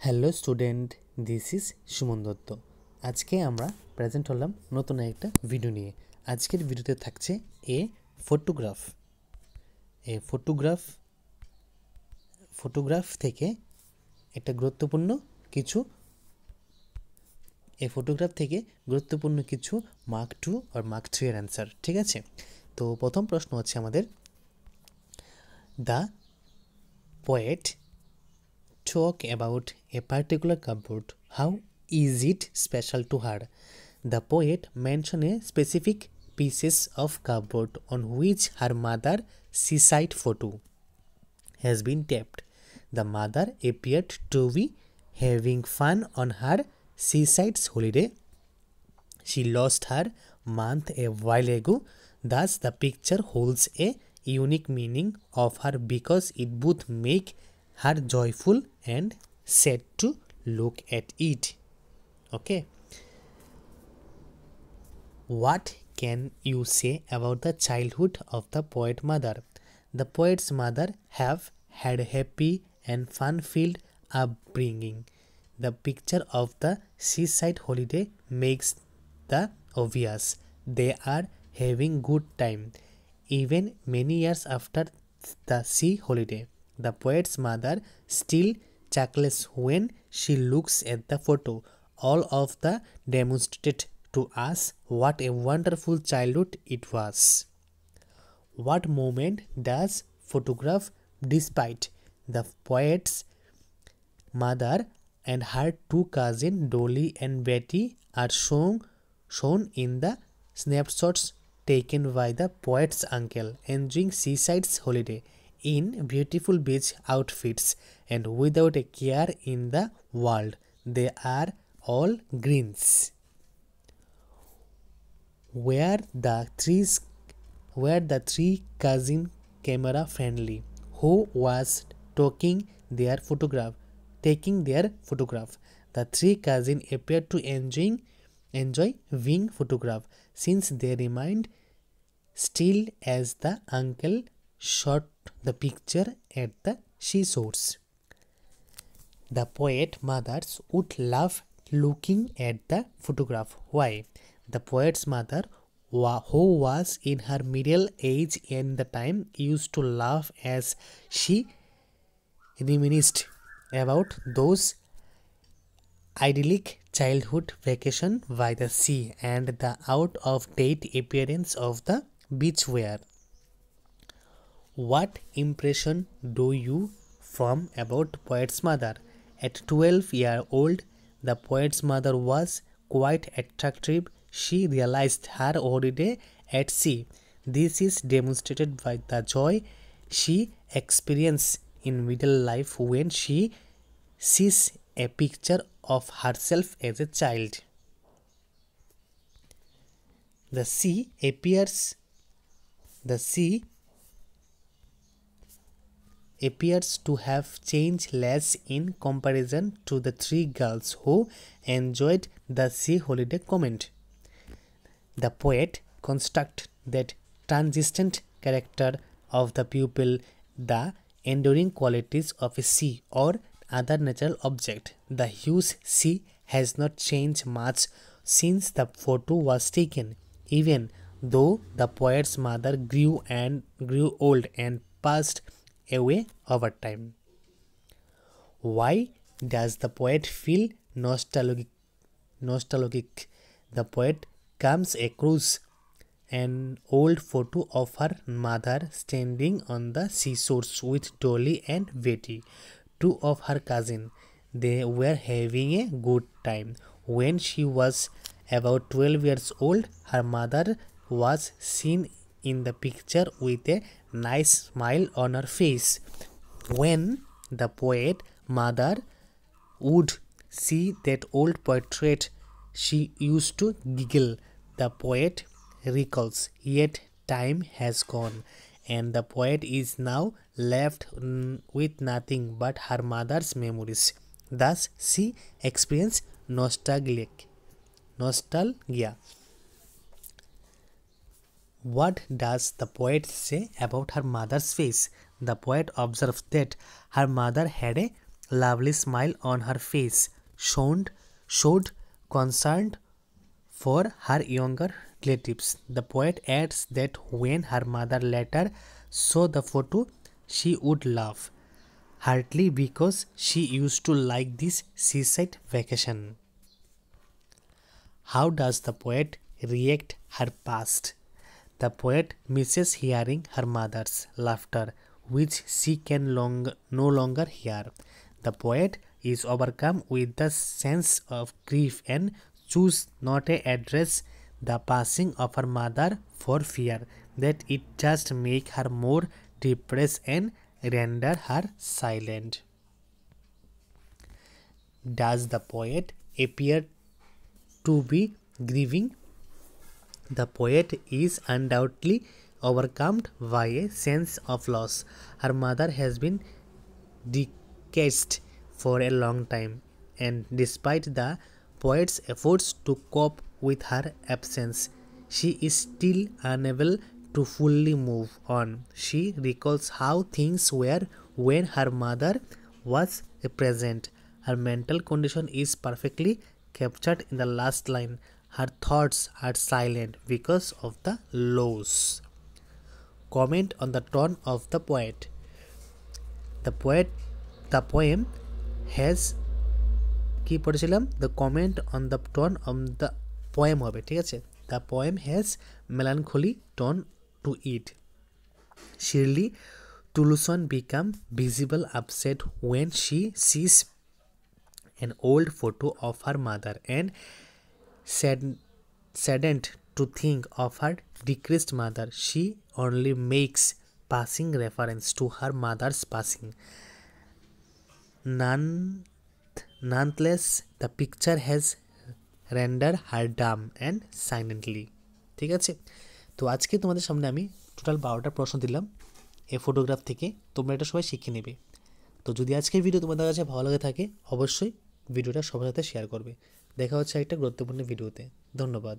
Hello student, this is Suman Dutta. আজকে আমরা present হলাম নতুন একটা ভিডিও নিয়ে। আজকের ভিডিওতে থাকছে এ ফটোগ্রাফ। এ ফটোগ্রাফ থেকে একটা গুরুত্বপূর্ণ কিছু মার্ক 2 আর মার্ক 3 এর অ্যান্সার। ঠিক আছে, তো প্রথম প্রশ্ন হচ্ছে আমাদের, the poet talk about a particular cupboard. How is it special to her? The poet mentioned a specific pieces of cupboard on which her mother seaside photo has been taped. The mother appeared to be having fun on her seaside holiday. She lost her month a while ago. Thus, the picture holds a unique meaning of her because it both make her joyful and sad to look at it. Okay. What can you say about the childhood of the poet mother? The poet's mother have had a happy and fun-filled upbringing. The picture of the seaside holiday makes the obvious. They are having good time. Even many years after the sea holiday, the poet's mother still chuckles when she looks at the photo. All of the demonstrate to us what a wonderful childhood it was. What moment does photograph despite the poet's mother and her two cousins Dolly and Betty are shown in the snapshots taken by the poet's uncle enjoying seaside's holiday in beautiful beach outfits and without a care in the world. They are all greens. Were the three cousins camera friendly? Who was taking their photograph? The three cousins appeared to enjoy being photographed since they remained still as the uncle shot the picture at the seashores. The poet mothers would love looking at the photograph. Why? The poet's mother, who was in her middle age in the time, used to laugh as she reminisced about those idyllic childhood vacation by the sea and the out-of-date appearance of the beachwear. What impression do you form about poet's mother? At 12 years old, the poet's mother was quite attractive. She realized her holiday at sea. This is demonstrated by the joy she experiences in middle life when she sees a picture of herself as a child. The sea appears to have changed less in comparison to the three girls who enjoyed the sea holiday. Comment. The poet constructs that transient character of the pupil, the enduring qualities of a sea or other natural object. The huge sea has not changed much since the photo was taken, even though the poet's mother grew old and passed away over time. Why does the poet feel nostalgic? The poet comes across an old photo of her mother standing on the seashore with Dolly and Betty, two of her cousins. They were having a good time. When she was about 12 years old, her mother was seen in the picture with a nice smile on her face. When the poet mother would see that old portrait, she used to giggle. The poet recalls, yet time has gone, and the poet is now left with nothing but her mother's memories. Thus, she experienced nostalgia. What does the poet say about her mother's face? The poet observes that her mother had a lovely smile on her face showed concern for her younger relatives. The poet adds that when her mother later saw the photo, she would laugh heartily because she used to like this seaside vacation. How does the poet react her past? The poet misses hearing her mother's laughter, which she can no longer hear. The poet is overcome with the sense of grief and chooses not to address the passing of her mother for fear that it just make her more depressed and render her silent. Does the poet appear to be grieving? The poet is undoubtedly overcome by a sense of loss. Her mother has been deceased for a long time, and despite the poet's efforts to cope with her absence, she is still unable to fully move on. She recalls how things were when her mother was present. Her mental condition is perfectly captured in the last line. Her thoughts are silent because of the loss. Comment on the tone of the poet. The poem has কি পড়েছিলাম the comment on the tone of the poem হবে ঠিক আছে the poem has melancholy tone to it. Shirley Tuluson become visible upset when she sees an old photo of her mother and saddened to think of her deceased mother. She only makes passing reference to her mother's passing. Nonetheless, the picture has rendered her dumb and silently. ঠিক আছে তো আজকে তোমাদের সামনে আমি total 12টা প্রশ্ন দিলাম এই ফটোগ্রাফ থেকে তোমরা এটা সবাই শিখে নেবে তো যদি আজকের ভিডিও তোমাদের কাছে ভালো লাগে থাকে অবশ্যই ভিডিওটা সবার সাথে শেয়ার করবে দেখা হচ্ছে একটা গুরুত্বপূর্ণ ভিডিওতে ধন্যবাদ